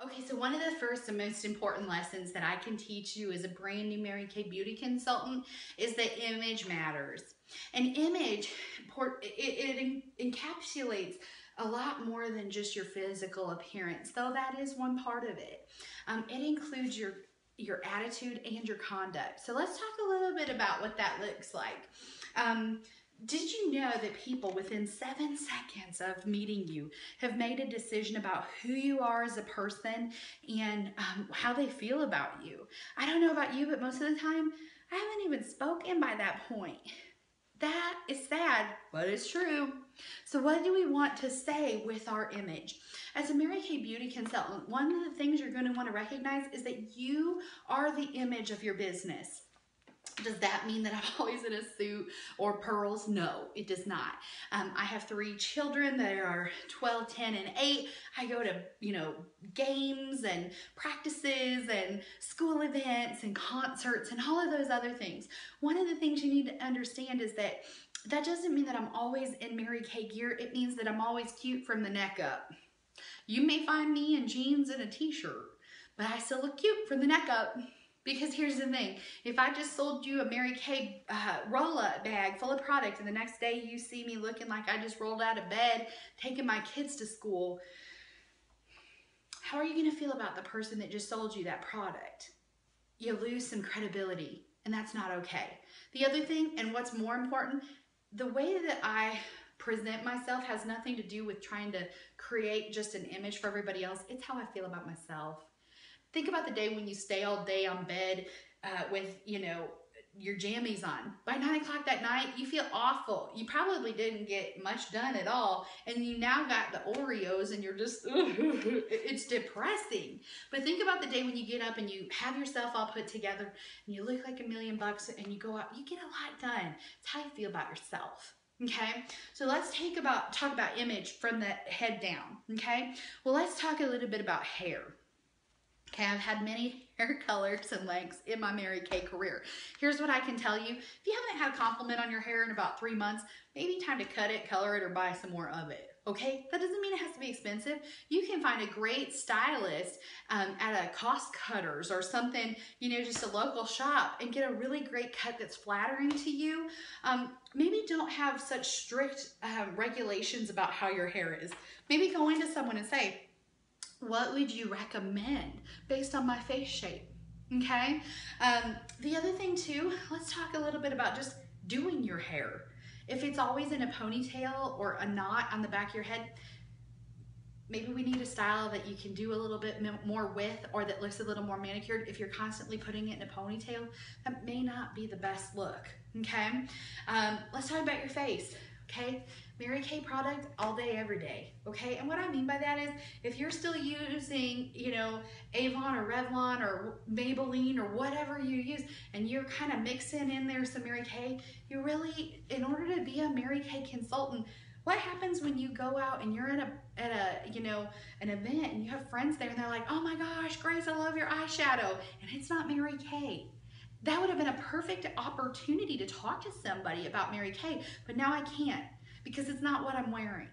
Okay, so one of the first and most important lessons that I can teach you as a brand new Mary Kay beauty consultant is that image matters. An image, it encapsulates a lot more than just your physical appearance, though that is one part of it. It includes your attitude and your conduct. So let's talk a little bit about what that looks like. Did you know that people within 7 seconds of meeting you have made a decision about who you are as a person and how they feel about you? I don't know about you, but most of the time, I haven't even spoken by that point. That is sad, but it's true. So what do we want to say with our image? As a Mary Kay beauty consultant, one of the things you're going to want to recognize is that you are the image of your business. Does that mean that I'm always in a suit or pearls? No, it does not. I have 3 children that are 12, 10, and 8. I go to, games and practices and school events and concerts and all of those other things. One of the things you need to understand is that doesn't mean that I'm always in Mary Kay gear. It means that I'm always cute from the neck up. You may find me in jeans and a t-shirt, but I still look cute from the neck up. Because here's the thing, if I just sold you a Mary Kay roll-up bag full of product and the next day you see me looking like I just rolled out of bed, taking my kids to school, how are you gonna feel about the person that just sold you that product? You lose some credibility, and that's not okay. The other thing, and what's more important, the way that I present myself has nothing to do with trying to create just an image for everybody else. It's how I feel about myself. Think about the day when you stay all day on bed with, your jammies on. By 9 o'clock that night, you feel awful. You probably didn't get much done at all, and you now got the Oreos, and you're just, it's depressing. But think about the day when you get up and you have yourself all put together, and you look like $1,000,000, and you go out, you get a lot done. It's how you feel about yourself. Okay, so let's talk about image from the head down. Okay, well, let's talk a little bit about hair. Okay, I've had many hair colors and lengths in my Mary Kay career. Here's what I can tell you. If you haven't had a compliment on your hair in about 3 months, maybe time to cut it, color it, or buy some more of it. Okay, that doesn't mean it has to be expensive. You can find a great stylist at a Cost Cutters or something, just a local shop, and get a really great cut that's flattering to you. Maybe don't have such strict regulations about how your hair is. Maybe go into someone and say, what would you recommend based on my face shape? Okay. The other thing too, let's talk a little bit about just doing your hair. If it's always in a ponytail or a knot on the back of your head, maybe we need a style that you can do a little bit more with, or that looks a little more manicured. If you're constantly putting it in a ponytail, that may not be the best look. Okay. Let's talk about your face. Okay, Mary Kay product all day, every day. Okay, and what I mean by that is, if you're still using, Avon or Revlon or Maybelline or whatever you use, and you're kind of mixing in there some Mary Kay, you really, in order to be a Mary Kay consultant, what happens when you go out and you're at an event and you have friends there and they're like, oh my gosh, Grace, I love your eyeshadow, and it's not Mary Kay. That would have been a perfect opportunity to talk to somebody about Mary Kay, but now I can't because it's not what I'm wearing.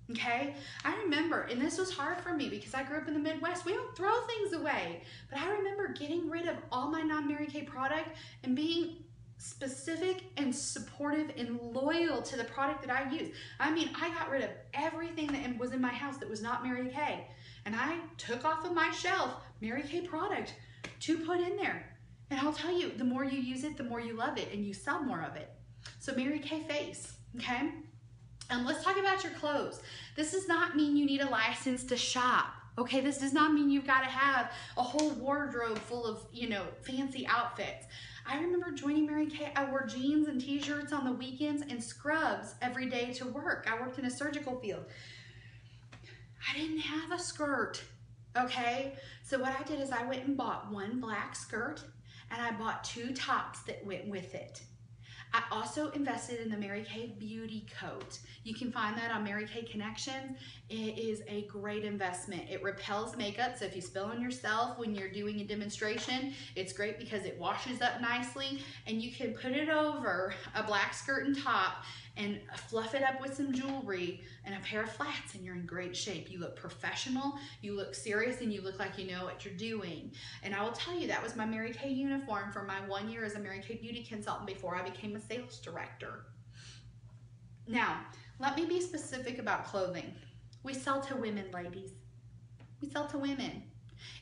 Okay? I remember, and this was hard for me because I grew up in the Midwest. We don't throw things away, but I remember getting rid of all my non-Mary Kay product and being specific and supportive and loyal to the product that I use. I mean, I got rid of everything that was in my house that was not Mary Kay, and I took off of my shelf Mary Kay product to put in there. And I'll tell you, the more you use it, the more you love it, and you sell more of it. So Mary Kay face, okay? Let's talk about your clothes. This does not mean you need a license to shop, okay? This does not mean you've got to have a whole wardrobe full of, fancy outfits. I remember joining Mary Kay, I wore jeans and t-shirts on the weekends and scrubs every day to work. I worked in a surgical field. I didn't have a skirt, okay? So what I did is I went and bought one black skirt, and I bought 2 tops that went with it. I also invested in the Mary Kay beauty coat. You can find that on Mary Kay Connections. It is a great investment. It repels makeup, so if you spill on yourself when you're doing a demonstration, it's great because it washes up nicely, and you can put it over a black skirt and top, and fluff it up with some jewelry and a pair of flats, and you're in great shape. You look professional, you look serious, and you look like you know what you're doing. And I will tell you, that was my Mary Kay uniform for my 1 year as a Mary Kay beauty consultant before I became a sales director. Now, let me be specific about clothing. We sell to women, ladies. We sell to women.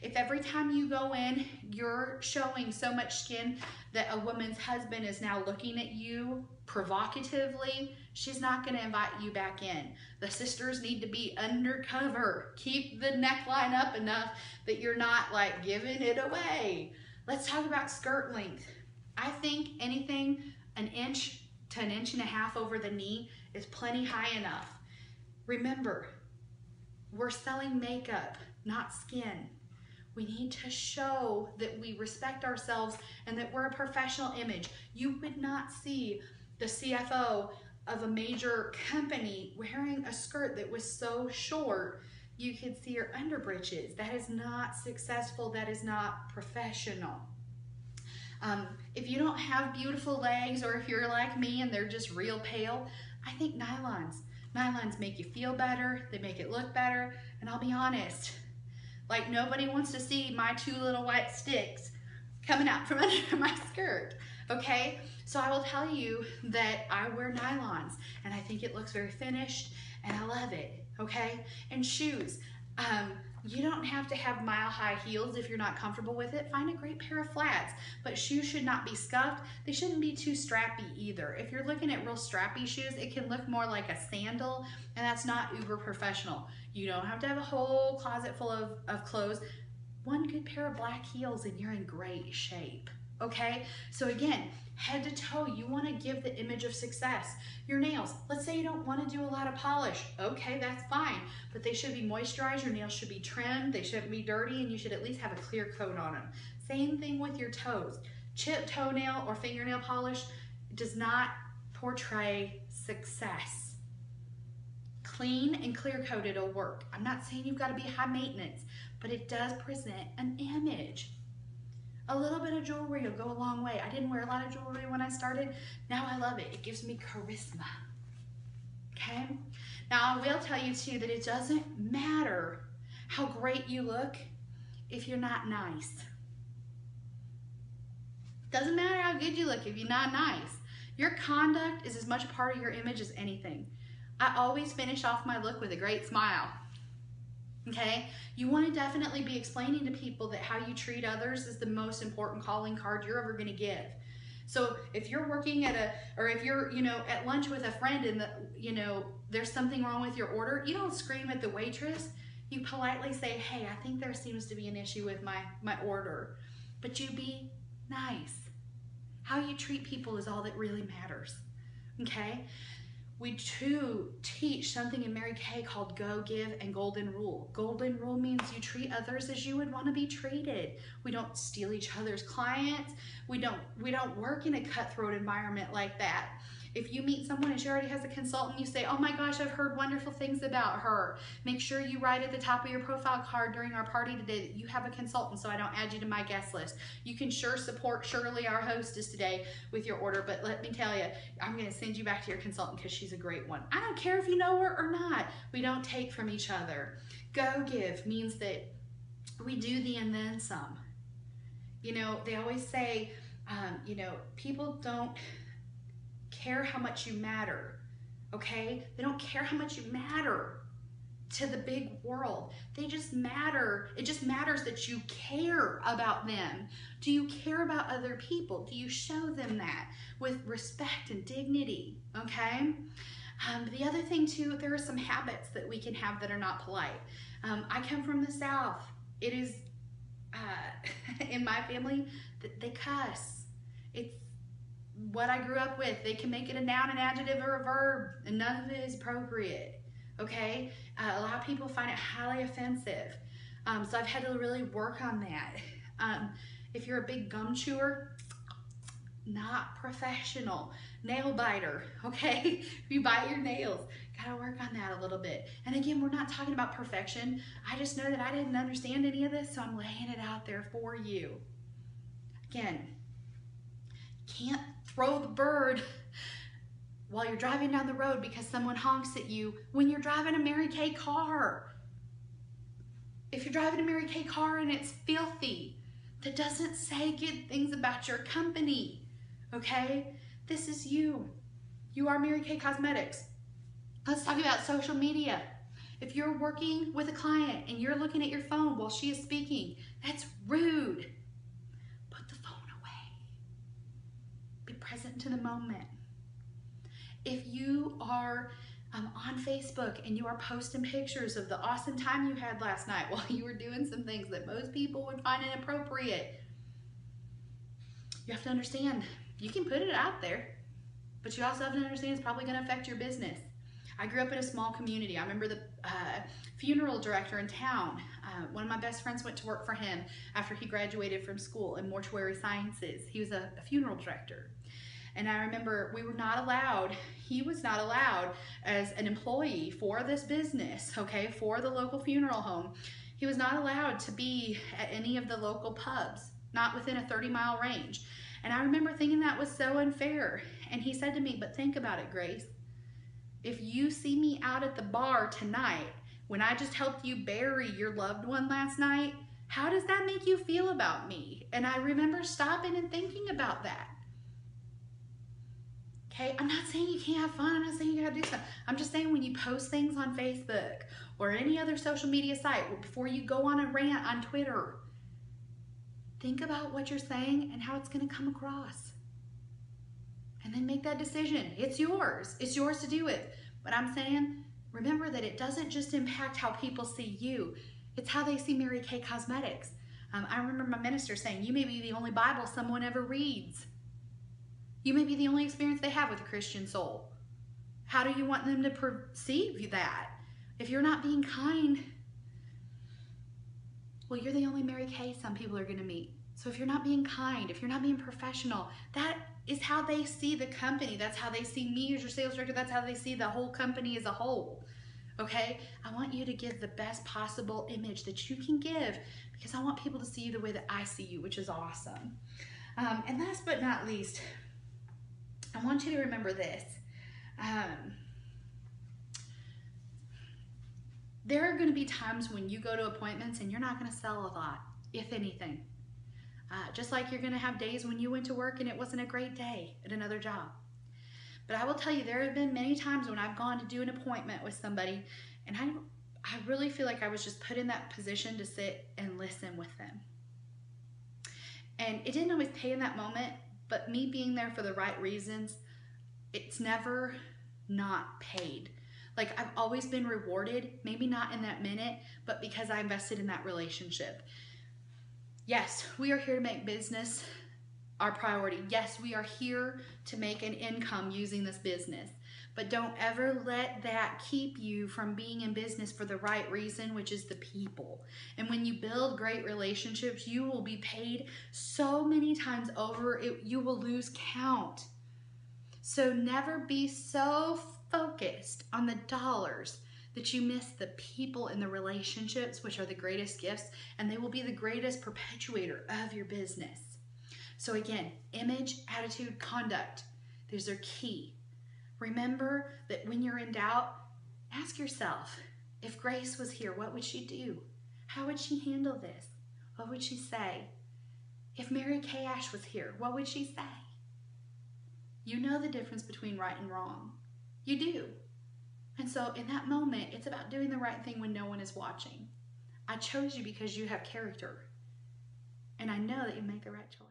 If every time you go in, you're showing so much skin that a woman's husband is now looking at you provocatively, she's not going to invite you back in. The sisters need to be undercover. Keep the neckline up enough that you're not like giving it away. Let's talk about skirt length. I think anything an inch to an inch and a half over the knee is plenty high enough. Remember, we're selling makeup, not skin. We need to show that we respect ourselves and that we're a professional image. You would not see the CFO of a major company wearing a skirt that was so short you could see her underbritches. That is not successful. That is not professional. If you don't have beautiful legs, or if you're like me and they're just real pale, I think nylons. Nylons make you feel better. They make it look better. And I'll be honest, like nobody wants to see my 2 little white sticks coming out from under my skirt, okay? So I will tell you that I wear nylons and I think it looks very finished and I love it, okay? And shoes, you don't have to have mile-high heels if you're not comfortable with it. Find a great pair of flats, but shoes should not be scuffed. They shouldn't be too strappy either. If you're looking at real strappy shoes, it can look more like a sandal, and that's not uber professional. You don't have to have a whole closet full of clothes. One good pair of black heels and you're in great shape, okay? So again, head to toe, you want to give the image of success. Your nails, let's say you don't want to do a lot of polish. Okay, that's fine, but they should be moisturized, your nails should be trimmed, they shouldn't be dirty, and you should at least have a clear coat on them. Same thing with your toes. Chipped toenail or fingernail polish does not portray success. Clean and clear coated will work. I'm not saying you've got to be high maintenance, but it does present an image. A little bit of jewelry will go a long way. I didn't wear a lot of jewelry when I started. Now I love it. It gives me charisma. Okay? Now I will tell you too that it doesn't matter how great you look if you're not nice. Doesn't matter how good you look if you're not nice. Your conduct is as much a part of your image as anything. I always finish off my look with a great smile. Okay, you want to definitely be explaining to people that how you treat others is the most important calling card you're ever going to give. So if you're working at or if you're, at lunch with a friend and there's something wrong with your order, you don't scream at the waitress. You politely say, hey, I think there seems to be an issue with my order. But you be nice. How you treat people is all that really matters. Okay? We too teach something in Mary Kay called Go, Give, and Golden Rule. Golden Rule means you treat others as you would want to be treated. We don't steal each other's clients. We don't work in a cutthroat environment like that. If you meet someone and she already has a consultant, you say, oh my gosh, I've heard wonderful things about her. Make sure you write at the top of your profile card during our party today that you have a consultant so I don't add you to my guest list. You can sure support Shirley, our hostess today, with your order, but let me tell you, I'm going to send you back to your consultant because she's a great one. I don't care if you know her or not. We don't take from each other. Go Give means that we do the and then some. They always say, people don't care how much you matter, okay? They don't care how much you matter to the big world. They just matter. It just matters that you care about them. Do you care about other people? Do you show them that with respect and dignity, okay? The other thing too, there are some habits that we can have that are not polite. I come from the South. It is, in my family, they cuss. It's what I grew up with. They can make it a noun, an adjective, or a verb, and none of it is appropriate, okay? A lot of people find it highly offensive. So I've had to really work on that. If you're a big gum chewer, not professional. Nail biter, okay? If you bite your nails, gotta work on that a little bit. And again, we're not talking about perfection. I just know that I didn't understand any of this, so I'm laying it out there for you. Again, can't throw the bird while you're driving down the road because someone honks at you when you're driving a Mary Kay car. If you're driving a Mary Kay car and it's filthy, that doesn't say good things about your company, okay? This is you. You are Mary Kay Cosmetics. Let's talk about social media. If you're working with a client and you're looking at your phone while she is speaking, that's rude. Put the phone away. Be present to the moment. If you are on Facebook and you are posting pictures of the awesome time you had last night while you were doing some things that most people would find inappropriate, you have to understand, you can put it out there, but you also have to understand it's probably going to affect your business. I grew up in a small community. I remember the funeral director in town. One of my best friends went to work for him after he graduated from school in mortuary sciences. He was a funeral director. And I remember he was not allowed as an employee for this business, okay, for the local funeral home. He was not allowed to be at any of the local pubs, not within a 30-mile range. And I remember thinking that was so unfair. And he said to me, but think about it, Grace. If you see me out at the bar tonight, when I just helped you bury your loved one last night, how does that make you feel about me? And I remember stopping and thinking about that. Okay, I'm not saying you can't have fun. I'm not saying you gotta do something. I'm just saying when you post things on Facebook or any other social media site, before you go on a rant on Twitter, think about what you're saying and how it's gonna come across. And then make that decision. It's yours. It's yours to do it. But I'm saying, remember that it doesn't just impact how people see you. It's how they see Mary Kay Cosmetics. I remember my minister saying, you may be the only Bible someone ever reads. You may be the only experience they have with a Christian soul. How do you want them to perceive that? If you're not being kind, well, you're the only Mary Kay some people are going to meet. So if you're not being kind, if you're not being professional, that is how they see the company. That's how they see me as your sales director. That's how they see the whole company as a whole. Okay? I want you to give the best possible image that you can give because I want people to see you the way that I see you, which is awesome. And last but not least, I want you to remember this. There are going to be times when you go to appointments and you're not going to sell a lot, if anything. Just like you're going to have days when you went to work and it wasn't a great day at another job. But I will tell you, there have been many times when I've gone to do an appointment with somebody and I really feel like I was just put in that position to sit and listen with them. And it didn't always pay in that moment, but me being there for the right reasons, it's never not paid. Like I've always been rewarded, maybe not in that minute, but because I invested in that relationship. Yes, we are here to make business our priority. Yes, we are here to make an income using this business. But don't ever let that keep you from being in business for the right reason, which is the people. And when you build great relationships, you will be paid so many times over, you will lose count. So never be so focused on the dollars that you miss the people and the relationships, which are the greatest gifts, and they will be the greatest perpetuator of your business. So again, image, attitude, conduct, these are key. Remember that when you're in doubt, ask yourself, if Grace was here, what would she do? How would she handle this? What would she say? If Mary Kay Ash was here, what would she say? You know the difference between right and wrong. You do. And so in that moment, it's about doing the right thing when no one is watching. I chose you because you have character. And I know that you make the right choice.